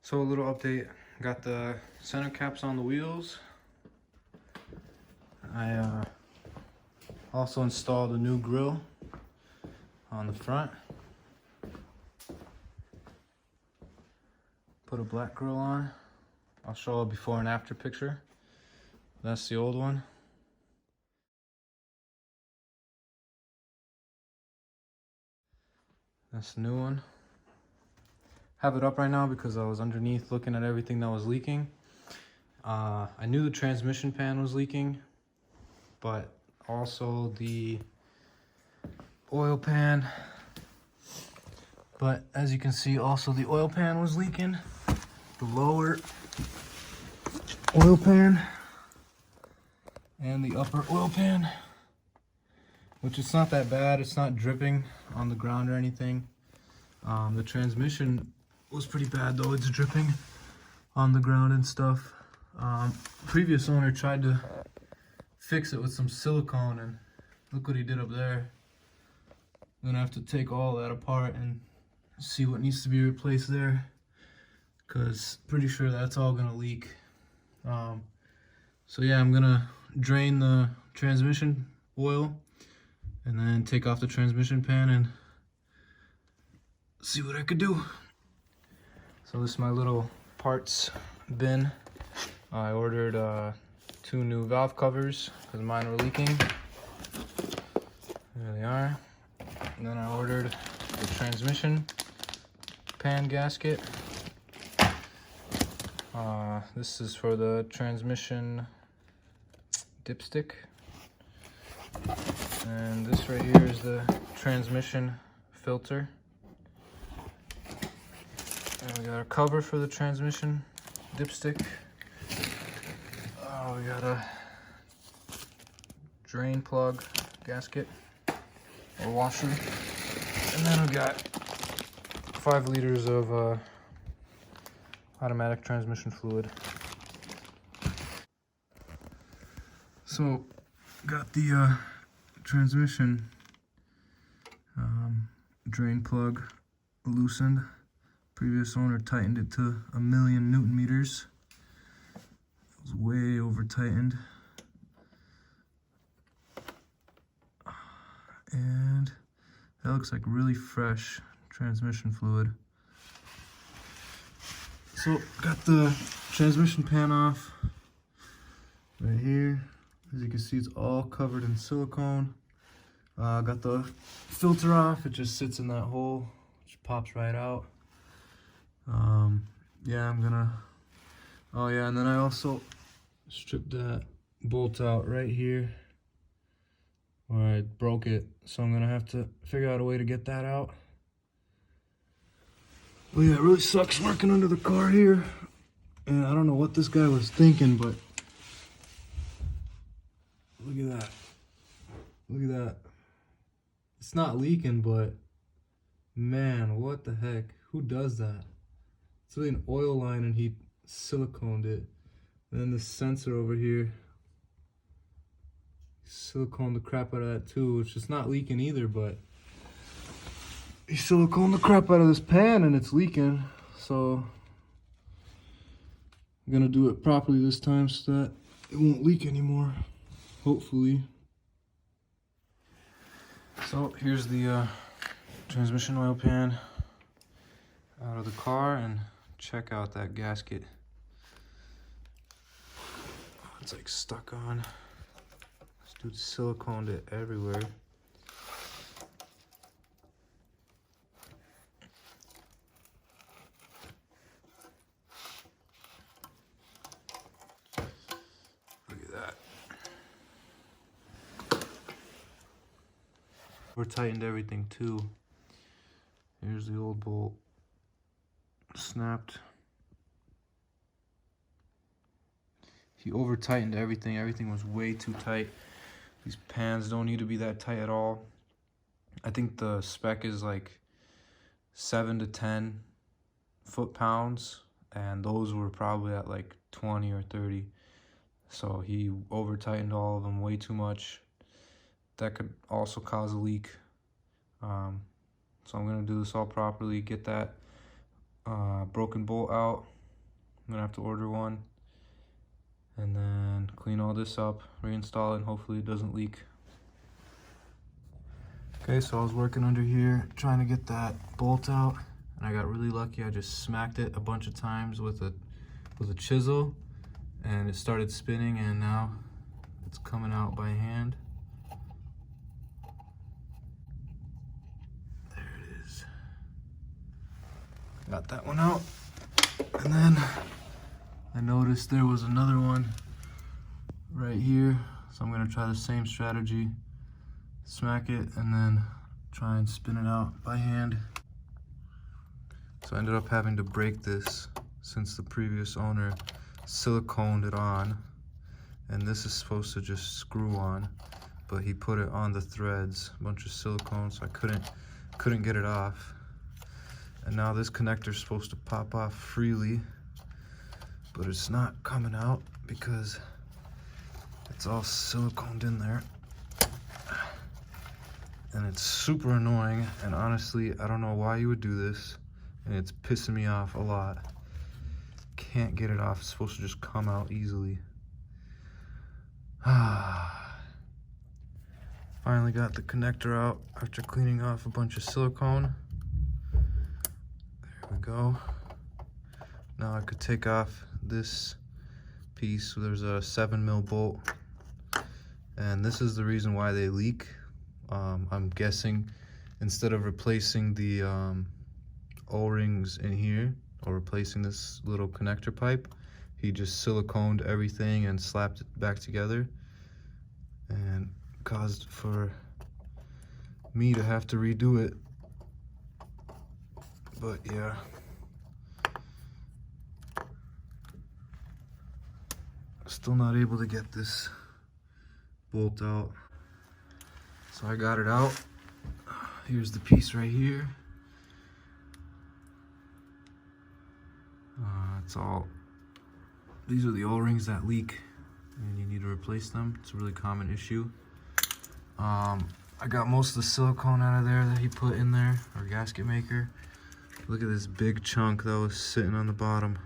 So a little update, got the center caps on the wheels. I also installed a new grille on the front. Put a black grille on. I'll show a before and after picture. That's the old one. That's the new one. Have it up right now because I was underneath looking at everything that was leaking. I knew the transmission pan was leaking, but also the oil pan. But as you can see, also the oil pan was leaking. The lower oil pan and the upper oil pan, which is not that bad. It's not dripping on the ground or anything. The transmission was pretty bad though. It's dripping on the ground and stuff. Previous owner tried to fix it with some silicone, and look what he did up there. I'm gonna have to take all that apart and see what needs to be replaced there, because pretty sure that's all gonna leak. So yeah, I'm gonna drain the transmission oil and then take off the transmission pan and see what I could do. So this is my little parts bin. I ordered 2 new valve covers because mine were leaking. There they are. And then I ordered the transmission pan gasket. This is for the transmission dipstick. And this right here is the transmission filter. And we got a cover for the transmission dipstick. We got a drain plug gasket or washer. And then we got 5 liters of automatic transmission fluid. So got the transmission drain plug loosened. Previous owner tightened it to 1,000,000 Newton meters. It was way over tightened. And that looks like really fresh transmission fluid. So got the transmission pan off right here. As you can see, it's all covered in silicone. Got the filter off. It just sits in that hole, which pops right out. Yeah, I'm gonna, oh yeah, and then I also stripped that bolt out right here where I broke it, so I'm gonna have to figure out a way to get that out. Well, yeah, it really sucks working under the car here, and I don't know what this guy was thinking, but look at that. Look at that. It's not leaking, but man, what the heck? Who does that? It's really an oil line, and he siliconed it. And then the sensor over here, siliconed the crap out of that too, which is not leaking either, but he siliconed the crap out of this pan and it's leaking. So I'm gonna do it properly this time so that it won't leak anymore, hopefully. So here's the transmission oil pan out of the car, and check out that gasket. It's like stuck on. This dude siliconed it everywhere. Look at that. We're tightened everything too. Here's the old bolt. Snapped. He over tightened everything. Everything was way too tight. These pans don't need to be that tight at all. I think the spec is like 7 to 10 foot-pounds, and those were probably at like 20 or 30. So he over tightened all of them way too much. That could also cause a leak. So I'm gonna do this all properly, get that broken bolt out, I'm gonna have to order one and then clean all this up, reinstall it, and hopefully it doesn't leak. Okay, so I was working under here trying to get that bolt out, and I got really lucky. I just smacked it a bunch of times with a chisel, and it started spinning, and now it's coming out by hand. There it is. Got that one out, and then I noticed there was another one right here, so I'm gonna try the same strategy. Smack it and then try and spin it out by hand. So I ended up having to break this since the previous owner siliconed it on, and this is supposed to just screw on, but he put it on the threads, a bunch of silicone, so I couldn't get it off. And now this connector is supposed to pop off freely, but it's not coming out because it's all siliconed in there. And it's super annoying, and honestly, I don't know why you would do this, and it's pissing me off a lot. Can't get it off. It's supposed to just come out easily. Finally got the connector out after cleaning off a bunch of silicone. There we go. Now I could take off this piece. There's a 7mm bolt, and this is the reason why they leak. I'm guessing instead of replacing the O-rings in here, or replacing this little connector pipe, he just siliconed everything and slapped it back together, and caused for me to have to redo it. But yeah, still not able to get this bolt out. So I got it out. Here's the piece right here. These are the O-rings that leak and you need to replace them. It's a really common issue. I got most of the silicone out of there that he put in there, our gasket maker. Look at this big chunk that was sitting on the bottom.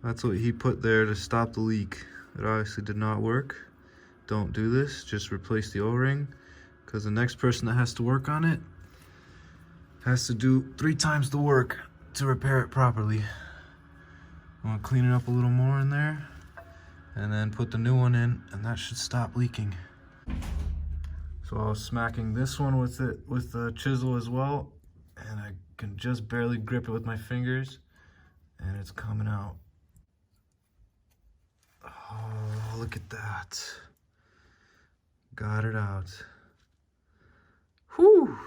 That's what he put there to stop the leak. It obviously did not work. Don't do this, just replace the O-ring, because the next person that has to work on it has to do 3 times the work to repair it properly. I'm gonna clean it up a little more in there and then put the new one in, and that should stop leaking. So I was smacking this one with the chisel as well, and I can just barely grip it with my fingers, and it's coming out. Oh, look at that. Got it out. Whew.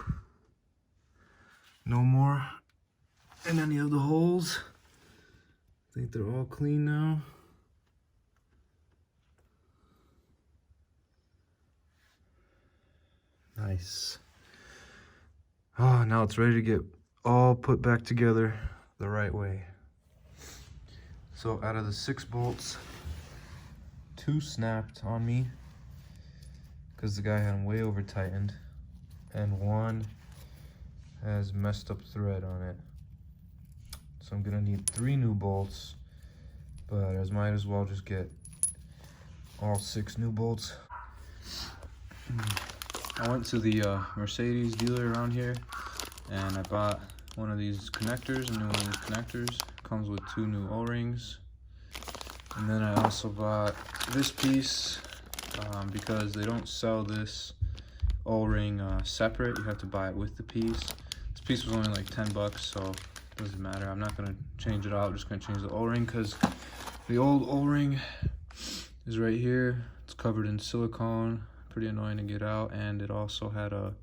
No more in any of the holes. I think they're all clean now. Nice. Oh, now it's ready to get all put back together the right way. So out of the 6 bolts, 2 snapped on me because the guy had them way over tightened, and 1 has messed up thread on it. So I'm gonna need 3 new bolts, but I might as well just get all 6 new bolts. I went to the Mercedes dealer around here, and I bought one of these connectors, a new one of these connectors. Comes with 2 new O-rings. And then I also bought this piece because they don't sell this O-ring separate. You have to buy it with the piece. This piece was only like 10 bucks, so it doesn't matter. I'm not gonna change it out. I'm just gonna change the O-ring because the old O-ring is right here. It's covered in silicone, pretty annoying to get out, and it also had a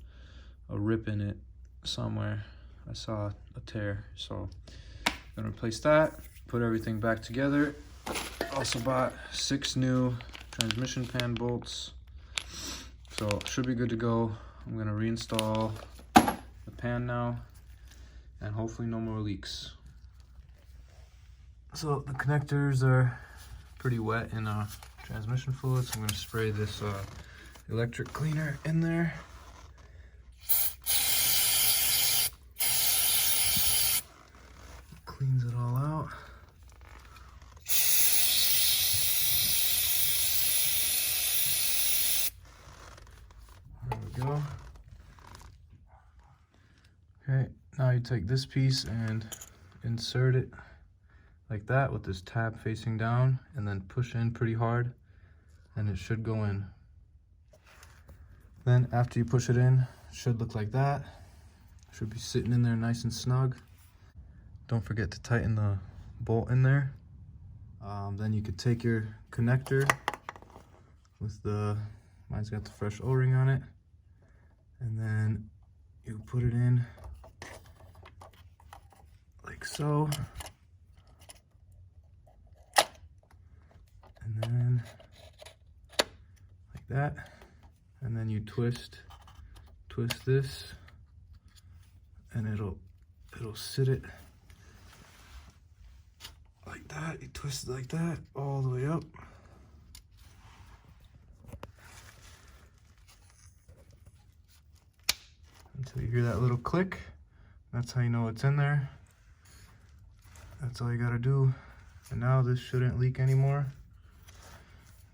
rip in it somewhere. I saw a tear, so I'm gonna replace that, put everything back together. Also bought 6 new transmission pan bolts, so should be good to go. I'm gonna reinstall the pan now, and hopefully no more leaks. So the connectors are pretty wet in transmission fluid, so I'm gonna spray this electric cleaner in there. Cleans it all out. you take this piece and insert it like that with this tab facing down, and then push in pretty hard, and it should go in. Then after you push it in, it should look like that. Should be sitting in there nice and snug. Don't forget to tighten the bolt in there. Then you could take your connector with mine's got the fresh O-ring on it, and then you put it in like so, and then like that, and then you twist this, and it'll sit it like that. You twist it like that all the way up. Until you hear that little click. That's how you know it's in there. That's all you gotta do. And now this shouldn't leak anymore.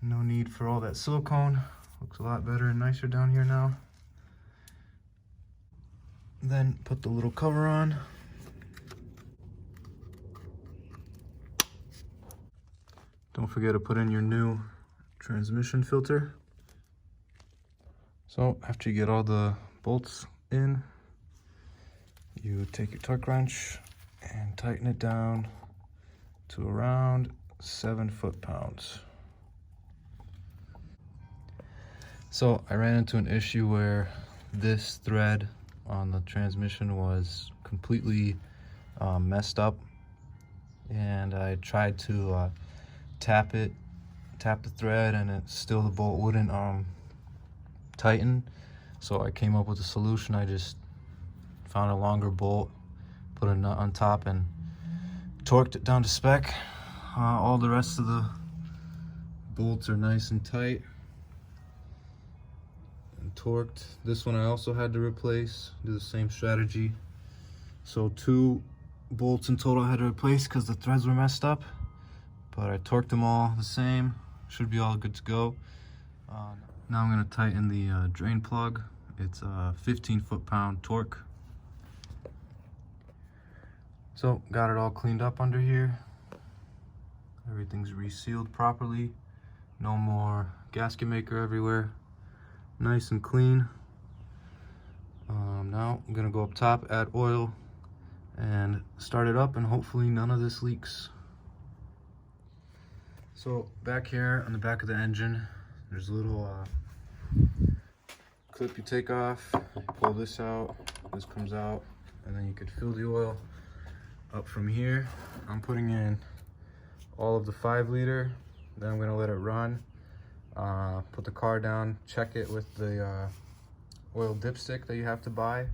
No need for all that silicone. Looks a lot better and nicer down here now. Then put the little cover on. Don't forget to put in your new transmission filter. So after you get all the bolts in, you take your torque wrench and tighten it down to around 7 foot-pounds. So I ran into an issue where this thread on the transmission was completely messed up, and I tried to tap the thread, and the bolt wouldn't tighten. So I came up with a solution. I just found a longer bolt, put a nut on top, and torqued it down to spec. All the rest of the bolts are nice and tight and torqued. This one I also had to replace, do the same strategy. So 2 bolts in total I had to replace because the threads were messed up, but I torqued them all the same. Should be all good to go. Now I'm going to tighten the drain plug. It's a 15 foot-pound torque. So got it all cleaned up under here. Everything's resealed properly. No more gasket maker everywhere. Nice and clean. Now I'm gonna go up top, add oil, and start it up, and hopefully none of this leaks. So back here on the back of the engine, there's a little clip you take off. You pull this out, this comes out, and then you could fill the oil up from here. I'm putting in all of the 5 liter, then I'm gonna let it run. Put the car down, check it with the oil dipstick that you have to buy.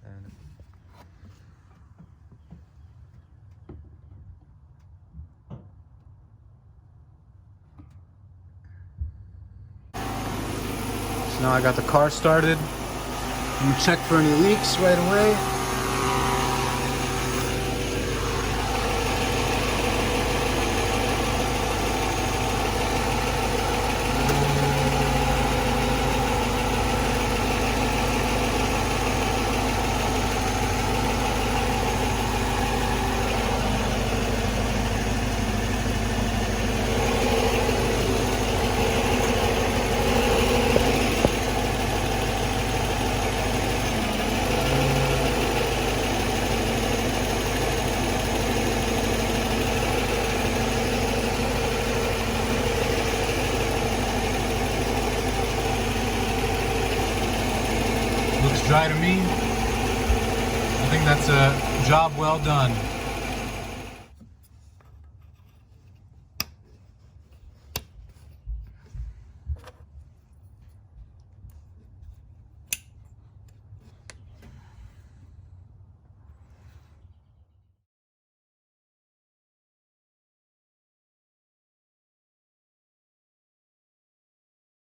And so now I got the car started. You check for any leaks right away. Looks dry to me. I think that's a job well done.